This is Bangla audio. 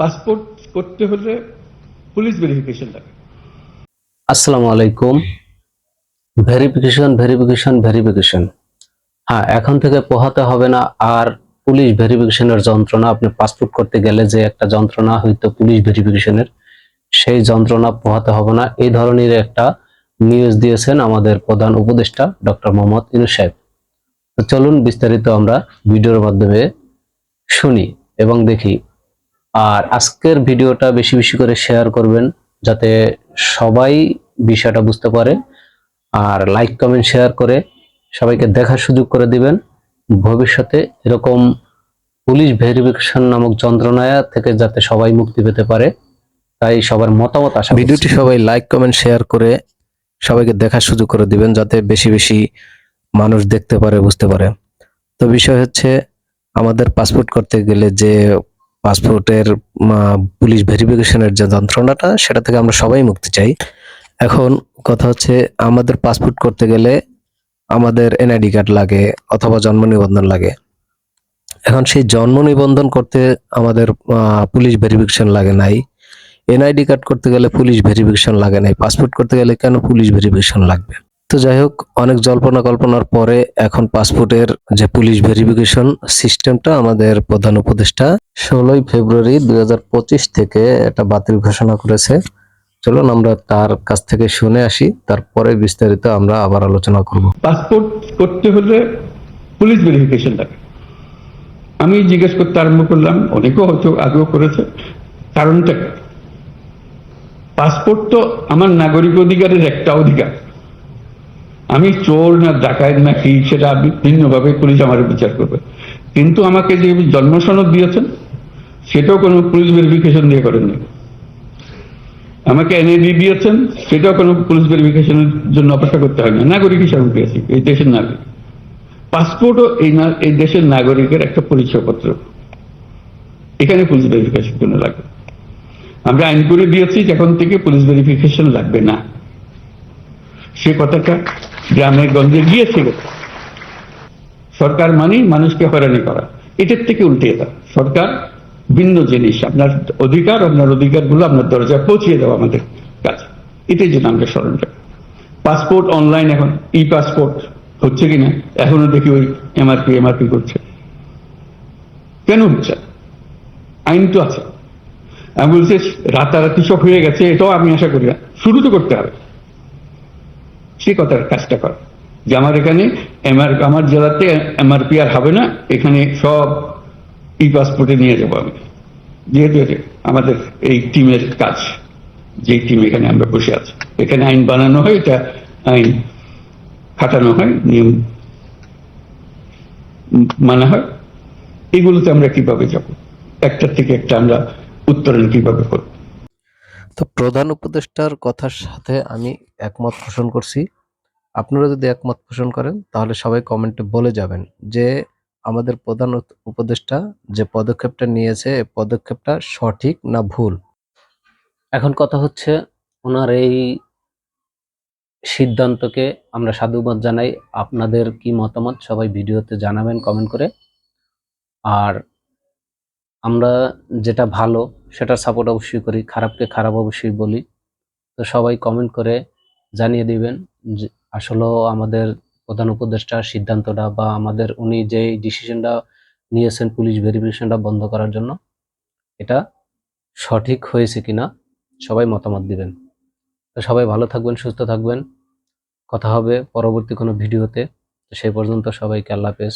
পাসপোর্ট করতে হলে পুলিশ ভেরিফিকেশন লাগে। আসসালামু আলাইকুম। ভেরিফিকেশন ভেরিফিকেশন ভেরিফিকেশন, হ্যাঁ, এখন থেকে পোহাতে হবে না আর পুলিশ ভেরিফিকেশনের যন্ত্রণা। আপনি পাসপোর্ট করতে গেলে যে একটা যন্ত্রণা হয়তো পুলিশ ভেরিফিকেশনের, সেই যন্ত্রণা পোহাতে হবে না, এই ধরনের একটা নিউজ দিয়েছেন আমাদের প্রধান উপদেষ্টা ডক্টর মোহাম্মদ ইউনূস সাহেব। তো চলুন বিস্তারিত আমরা ভিডিওর মাধ্যমে শুনি এবং দেখি। আর আজকের ভিডিওটা বেশি বেশি করে শেয়ার করবেন যাতে সবাই বিষয়টা বুঝতে পারে। আর লাইক কমেন্ট শেয়ার করে সবাইকে দেখার সুযোগ করে দিবেন। ভবিষ্যতে এরকম পুলিশ ভেরিফিকেশন নামক যন্ত্রণা থেকে যাতে সবাই মুক্তি পেতে পারে, তাই সবার মতামত আশা করছি। ভিডিওটি সবাই লাইক কমেন্ট শেয়ার করে সবাইকে দেখার সুযোগ করে দিবেন যাতে বেশি বেশি মানুষ দেখতে পারে, বুঝতে পারে। তো বিষয় হচ্ছে, আমাদের পাসপোর্ট করতে গেলে যে পাসপোর্টের পুলিশ ভেরিফিকেশনের যে যন্ত্রণাটা, সেটা থেকে আমরা সবাই মুক্তি চাই। এখন কথা হচ্ছে, আমাদের পাসপোর্ট করতে গেলে আমাদের এনআইডি কার্ড লাগে অথবা জন্ম নিবন্ধন লাগে। এখন সেই জন্ম নিবন্ধন করতে আমাদের পুলিশ ভেরিফিকেশন লাগে নাই, এনআইডি কার্ড করতে গেলে পুলিশ ভেরিফিকেশন লাগে নাই, পাসপোর্ট করতে গেলে কেন পুলিশ ভেরিফিকেশন লাগবে? তো যাই হোক, অনেক জল্পনা কল্পনার পরে এখন পাসপোর্টের যে পুলিশ ভেরিফিকেশন সিস্টেমটা আমাদের প্রধান উপদেষ্টা 16ই ফেব্রুয়ারি 2025 থেকে এটা বাতিল ঘোষণা করেছে। চলুন আমরা তার কাছ থেকে শুনে আসি, তারপরে বিস্তারিত আমরা আবার আলোচনা করব। পাসপোর্ট করতে হলে পুলিশ ভেরিফিকেশন লাগে। আমি জিজ্ঞেস করতে আরম্ভ করলাম, অনেকেও হয়তো আগেও করেছে, কারণটা কি? পাসপোর্ট তো আমার নাগরিক অধিকারের একটা অধিকার। আমি চোর না ডাকাত না কি, সেটা ভিন্নভাবে পুলিশ আমার বিচার করবে। কিন্তু আমাকে যে জন্ম সনদ দিয়েছেন, সেটাও কোনো পুলিশ ভেরিফিকেশন দিয়ে করেননি। আমাকে এনআইডি দিয়েছেন, সেটাও কোনো পুলিশ ভেরিফিকেশনের জন্য অপেক্ষা করতে হয় না। নাগরিক হিসাবে পেয়েছি, এই দেশের নাগরিক। পাসপোর্টও এই দেশের নাগরিকের একটা পরিচয়পত্র, এখানে পুলিশ ভেরিফিকেশন জন্য লাগবে। আমরা আইন করে দিয়েছি এখন থেকে পুলিশ ভেরিফিকেশন লাগবে না। সে কথাটা গ্রামে গঞ্জে গিয়েছিল। সরকার মানে মানুষকে হয়রানি করা, এটার থেকে উল্টে দেওয়া। সরকার ভিন্ন জিনিস, আপনার অধিকারগুলো আপনার দরজায় পৌঁছিয়ে দেওয়া আমাদের কাজ। এটাই জন্য আমরা স্মরণ রাখি। পাসপোর্ট অনলাইন, এখন ই পাসপোর্ট হচ্ছে কিনা এখনো দেখি ওই এমআরপি করছে। কেন হচ্ছে? আইন তো আছে। আমি বলছি রাতারাতি সব হয়ে গেছে, এটাও আমি আশা করি না। শুরু তো করতে হবে, সে কথার কাজটা কর যে আমার এখানে আমার জেলাতে এমআরপি আর হবে না, এখানে সব ই পাসপোর্টে নিয়ে যাবো আমি। যেহেতু আমাদের এই টিমের কাজ, যে টিম এখানে আমরা বসে আছি, এখানে আইন বানানো হয়, এটা আইন খাটানো হয়, নিয়ম মানা হয়। এগুলোতে আমরা কিভাবে যাব, একটার থেকে একটা আমরা উত্তরণ কিভাবে করব? তো প্রধান উপদেষ্টার কথার সাথে আমি একমত পোষণ করছি। আপনারা যদি একমত পোষণ করেন তাহলে সবাই কমেন্টে বলে যাবেন যে আমাদের প্রধান উপদেষ্টা যে পদক্ষেপটা নিয়েছে, এই পদক্ষেপটা সঠিক না ভুল। এখন কথা হচ্ছে, ওনার এই সিদ্ধান্তকে আমরা সাধুবাদ জানাই। আপনাদের কি মতামত সবাই ভিডিওতে জানাবেন কমেন্ট করে। আর আমরা যেটা ভালো সেটা সাপোর্ট অবশ্যই করি, খারাপকে খারাপ অবশ্যই বলি। তো সবাই কমেন্ট করে জানিয়ে দিবেন যে আসলেও আমাদের প্রধান উপদেষ্টার সিদ্ধান্তটা বা আমাদের উনি যে ডিসিশনটা নিয়েছেন পুলিশ ভেরিফিকেশনটা বন্ধ করার জন্য, এটা সঠিক হয়েছে কিনা সবাই মতামত দিবেন। তো সবাই ভালো থাকবেন, সুস্থ থাকবেন। কথা হবে পরবর্তী কোনো ভিডিওতে। তো সেই পর্যন্ত সবাইকে আল্লাহ হাফেজ।